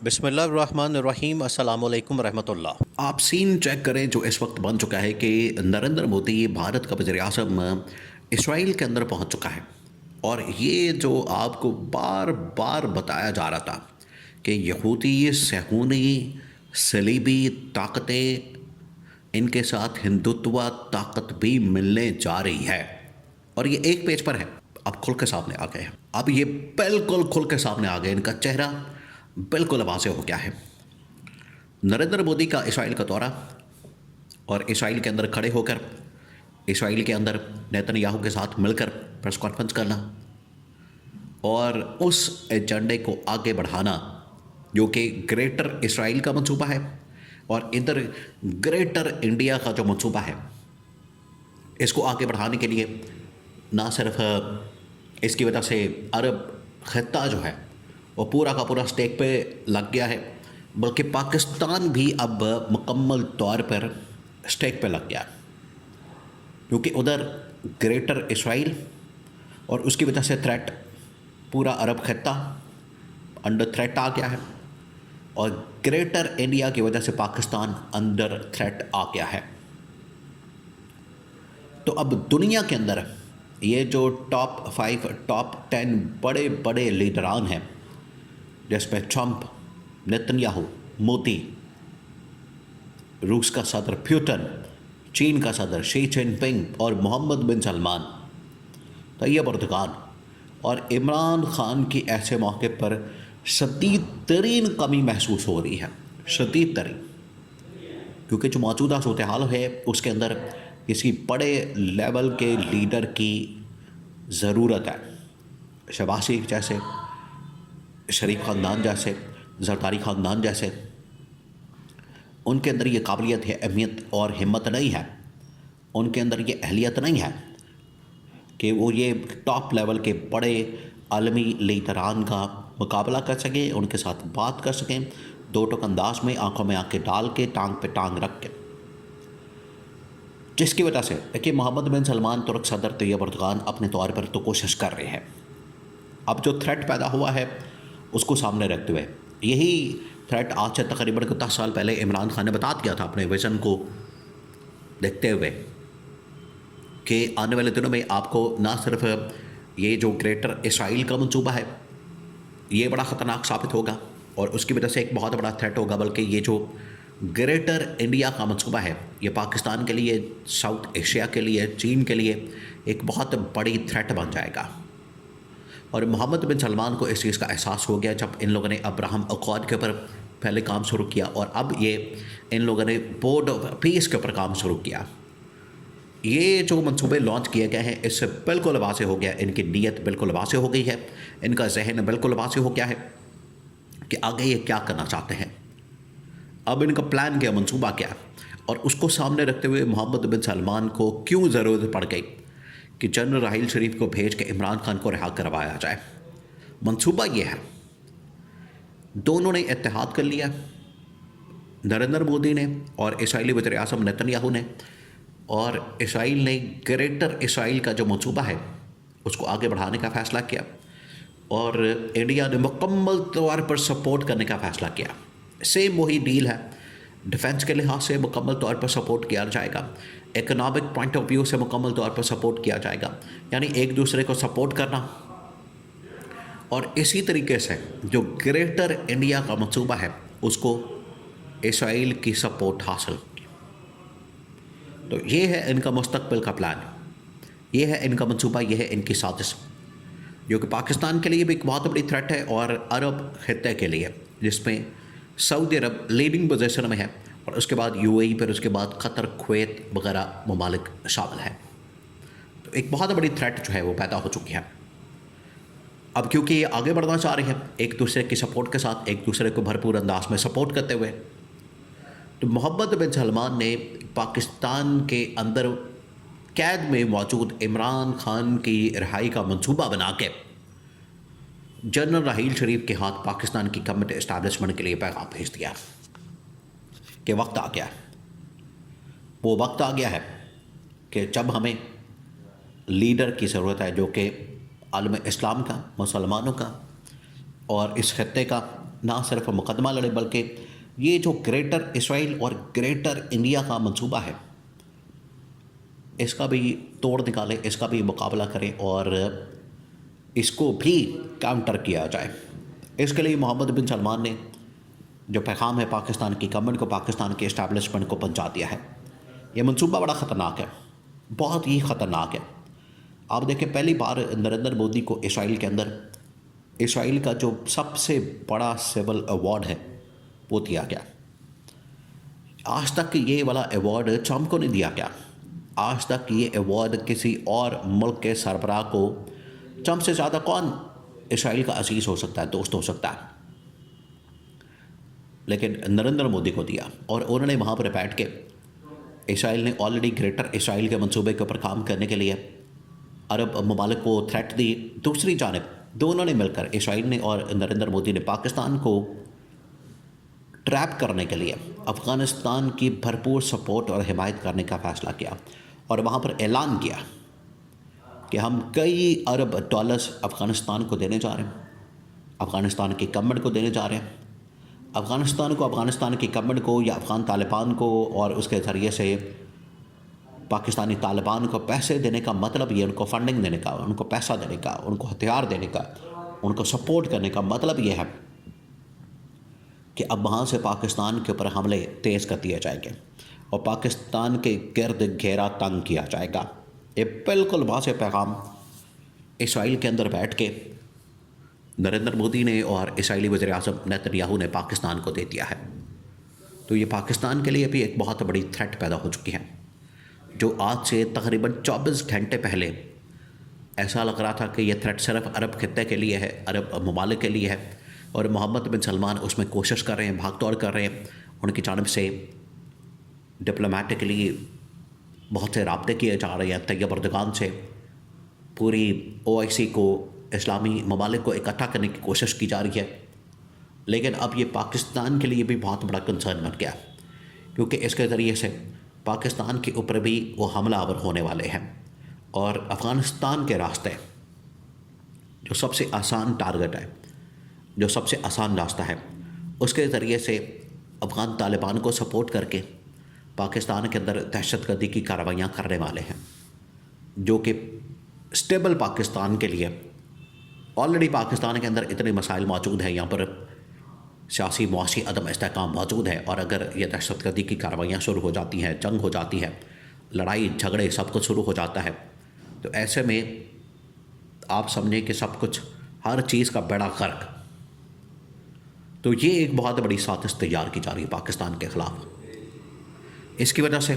बिस्मिल्लाहिर्रहमानिर्रहीम अस्सलामु अलैकुम रहमतुल्लाह। आप सीन चेक करें जो इस वक्त बन चुका है कि नरेंद्र मोदी भारत का वज़ीर आज़म इसराइल के अंदर पहुंच चुका है। और ये जो आपको बार बार बताया जा रहा था कि यहूदी सहूनी सलीबी ताकतें, इनके साथ हिंदुत्व ताकत भी मिलने जा रही है। और ये एक पेज पर है, अब खुल के सामने आ गए हैं। अब ये बिल्कुल खुल के सामने आ गए, इनका चेहरा बिल्कुल वाज़ेह हो गया है। नरेंद्र मोदी का इसराइल का दौरा और इसराइल के अंदर खड़े होकर इसराइल के अंदर नेतन्याहू के साथ मिलकर प्रेस कॉन्फ्रेंस करना और उस एजेंडे को आगे बढ़ाना जो कि ग्रेटर इसराइल का मंसूबा है और इधर ग्रेटर इंडिया का जो मंसूबा है, इसको आगे बढ़ाने के लिए ना सिर्फ इसकी वजह से अरब खत्ता जो है वो पूरा का पूरा स्टेक पे लग गया है, बल्कि पाकिस्तान भी अब मुकम्मल तौर पर स्टेक पे लग गया, क्योंकि उधर ग्रेटर इसराइल और उसकी वजह से थ्रेट पूरा अरब खत्ता अंडर थ्रेट आ गया है और ग्रेटर इंडिया की वजह से पाकिस्तान अंडर थ्रेट आ गया है। तो अब दुनिया के अंदर ये जो टॉप 5 टॉप 10 बड़े बड़े लीडरान हैं, जिसमें ट्रंप, नेतन्याहू, मोदी, रूस का सदर पुतिन, चीन का सदर शी जिनपिंग और मोहम्मद बिन सलमान, तैयब अर्दगान और इमरान खान की ऐसे मौके पर शदीद तरीन कमी महसूस हो रही है, शदीद तरीन, क्योंकि जो मौजूदा सूरत हाल है उसके अंदर किसी बड़े लेवल के लीडर की ज़रूरत है। शहबाज शरीफ जैसे, शरीफ ख़ानदान जैसे, ज़रदारी ख़ानदान जैसे, उनके अंदर ये काबिलियत है, अहमियत और हिम्मत नहीं है, उनके अंदर ये अहलियत नहीं है कि वो ये टॉप लेवल के बड़े आलमी लीडरान का मुकाबला कर सकें, उनके साथ बात कर सकें, दो टोक अंदाज में आंखों में आंखें डाल के, टांग पे टांग रख के। जिसकी वजह से देखिए मोहम्मद बिन सलमान, तुर्क सदर तैयब अर्दगान अपने तौर पर तो कोशिश कर रहे हैं। अब जो थ्रेट पैदा हुआ है उसको सामने रखते हुए, यही थ्रेट आज से तकरीबन 10 साल पहले इमरान खान ने बता दिया था अपने विज़न को देखते हुए कि आने वाले दिनों में आपको ना सिर्फ ये जो ग्रेटर इसराइल का मंसूबा है ये बड़ा ख़तरनाक साबित होगा और उसकी वजह से एक बहुत बड़ा थ्रेट होगा, बल्कि ये जो ग्रेटर इंडिया का मंसूबा है ये पाकिस्तान के लिए, साउथ एशिया के लिए, चीन के लिए एक बहुत बड़ी थ्रेट बन जाएगा। और मोहम्मद बिन सलमान को इस चीज़ का एहसास हो गया जब इन लोगों ने अब्राहम अकॉर्ड के ऊपर पहले काम शुरू किया और अब ये इन लोगों ने बोर्ड ऑफ पीस के ऊपर काम शुरू किया। ये जो मंसूबे लॉन्च किए गए हैं इससे बिल्कुल वाज़ेह हो गया, इनकी नीयत बिल्कुल वाज़ेह हो गई है, इनका जहन बिल्कुल वाज़ेह हो गया है कि आगे ये क्या करना चाहते हैं, अब इनका प्लान क्या, मंसूबा क्या, और उसको सामने रखते हुए मोहम्मद बिन सलमान को क्यों ज़रूरत पड़ गई कि जनरल राहील शरीफ को भेज के इमरान खान को रिहा करवाया जाए। मंसूबा ये है, दोनों ने इत्तेहाद कर लिया, नरेंद्र मोदी ने और इसराइली वज़ीर आज़म नेतन्याहू ने, और इसराइल ने ग्रेटर इसराइल का जो मंसूबा है उसको आगे बढ़ाने का फ़ैसला किया और इंडिया ने मुकम्मल तौर पर सपोर्ट करने का फ़ैसला किया। सेम वही डील है, डिफेंस के लिहाज से मुकम्मल तौर पर सपोर्ट किया जाएगा, इकोनॉमिक पॉइंट ऑफ व्यू से मुकम्मल तौर पर सपोर्ट किया जाएगा, यानी एक दूसरे को सपोर्ट करना। और इसी तरीके से जो ग्रेटर इंडिया का मंसूबा है उसको इसराइल की सपोर्ट हासिल। तो ये है इनका मुस्तकबिल का प्लान, ये है इनका मंसूबा, ये है इनकी साजिश, जो कि पाकिस्तान के लिए भी एक बहुत बड़ी थ्रेट है और अरब खत्ते के लिए, जिसमें सऊदी अरब लीडिंग पोजीशन में है और उसके बाद यूएई, फिर उसके बाद क़तर, कुवैत वगैरह ममालिक शामिल हैं। तो एक बहुत बड़ी थ्रेट जो है वो पैदा हो चुकी है। अब क्योंकि ये आगे बढ़ना चाह रहे हैं एक दूसरे की सपोर्ट के साथ, एक दूसरे को भरपूर अंदाज में सपोर्ट करते हुए, तो मोहम्मद बिन सलमान ने पाकिस्तान के अंदर कैद में मौजूद इमरान खान की रिहाई का मंसूबा बना के जनरल राहील शरीफ के हाथ पाकिस्तान की गवर्नमेंट इस्टेब्लिशमेंट के लिए पैगाम भेज दिया कि वक्त आ गया है, वो वक्त आ गया है कि जब हमें लीडर की ज़रूरत है जो कि आलम इस्लाम का, मुसलमानों का और इस खत्ते का ना सिर्फ मुकदमा लड़े, बल्कि ये जो ग्रेटर इसराइल और ग्रेटर इंडिया का मंसूबा है, इसका भी तोड़ निकाले, इसका भी मुकाबला करें और इसको भी काउंटर किया जाए। इसके लिए मोहम्मद बिन सलमान ने जो पैगाम है पाकिस्तान की गवर्नमेंट को, पाकिस्तान के इस्टेब्लिशमेंट को पहुंचा दिया है। ये मंसूबा बड़ा ख़तरनाक है, बहुत ही ख़तरनाक है। आप देखें, पहली बार नरेंद्र मोदी को इसराइल के अंदर इसराइल का जो सबसे बड़ा सिविल अवार्ड है वो दिया गया। आज तक ये वाला अवार्ड ट्रंप को नहीं दिया गया। आज तक ये अवार्ड किसी और मुल्क के सरबराह को, ट्रंप से ज़्यादा कौन इसराइल का अजीज़ हो सकता है, दोस्त हो सकता है, लेकिन नरेंद्र मोदी को दिया। और उन्होंने वहाँ पर बैठ के, इसराइल ने ऑलरेडी ग्रेटर इसराइल के मंसूबे के ऊपर काम करने के लिए अरब ममालिक को थ्रेट दी। दूसरी जानब दोनों ने मिलकर, इसराइल ने और नरेंद्र मोदी ने, पाकिस्तान को ट्रैप करने के लिए अफ़गानिस्तान की भरपूर सपोर्ट और हिमायत करने का फ़ैसला किया और वहाँ पर ऐलान किया कि हम कई अरब डॉलर्स अफ़गानिस्तान को देने जा रहे हैं, अफ़गानिस्तान की गवर्नमेंट को देने जा रहे हैं। अफ़गानिस्तान को, अफ़गानिस्तान की गवर्नमेंट को या अफ़गान तालिबान को, और उसके ज़रिए से पाकिस्तानी तालिबान को पैसे देने का मतलब ये, उनको फंडिंग देने का, उनको पैसा देने का, उनको हथियार देने का, उनको सपोर्ट करने का मतलब ये है कि अब वहाँ से पाकिस्तान के ऊपर हमले तेज़ कर दिए जाएंगे और पाकिस्तान के गिर्द घेरा तंग किया जाएगा। ये बिल्कुल वहाँ से पैगाम इसराइल के अंदर बैठ के नरेंद्र मोदी ने और इसराइली वज़ीर-ए-आज़म नेतन्याहू ने पाकिस्तान को दे दिया है। तो ये पाकिस्तान के लिए भी एक बहुत बड़ी थ्रेट पैदा हो चुकी है, जो आज से तकरीबन 24 घंटे पहले ऐसा लग रहा था कि यह थ्रेट सिर्फ अरब खित्ते के लिए है, अरब ममालिक के लिए है, और मोहम्मद बिन सलमान उसमें कोशिश कर रहे हैं, भाग दौड़ कर रहे हैं। उनकी जानिब से डिप्लोमेटिकली बहुत से राब्ते किए जा रहे हैं तैयब अर्दगान से। पूरी OIC को, इस्लामी ममालिक को इकट्ठा करने की कोशिश की जा रही है। लेकिन अब ये पाकिस्तान के लिए भी बहुत बड़ा कंसर्न बन गया, क्योंकि इसके ज़रिए से पाकिस्तान के ऊपर भी वो हमलावर होने वाले हैं और अफ़गानिस्तान के रास्ते, जो सबसे आसान टारगेट है, जो सबसे आसान रास्ता है, उसके ज़रिए से अफ़गान तालिबान को सपोर्ट करके पाकिस्तान के अंदर दहशतगर्दी की कार्रवाइयाँ करने वाले हैं, जो कि स्टेबल पाकिस्तान के लिए, ऑलरेडी पाकिस्तान के अंदर इतने मसाइल मौजूद हैं, यहाँ पर सियासी मुआशी अदम इस्तेहकाम मौजूद है, और अगर ये दहशतगर्दी की कार्रवाइयाँ शुरू हो जाती हैं, जंग हो जाती है, लड़ाई झगड़े सब कुछ शुरू हो जाता है, तो ऐसे में आप समझें कि सब कुछ, हर चीज़ का बेड़ा गर्क। तो ये एक बहुत बड़ी साजिश तैयार की जा रही है पाकिस्तान के ख़िलाफ़। इसकी वजह से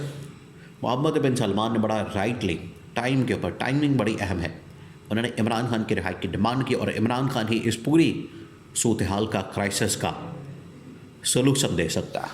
मोहम्मद बिन सलमान ने बड़ा राइटली टाइम के ऊपर, टाइमिंग बड़ी अहम है, उन्होंने इमरान खान की रिहाई की डिमांड की और इमरान खान ही इस पूरी सूरत हाल का, क्राइसिस का सलूशन दे सकता है।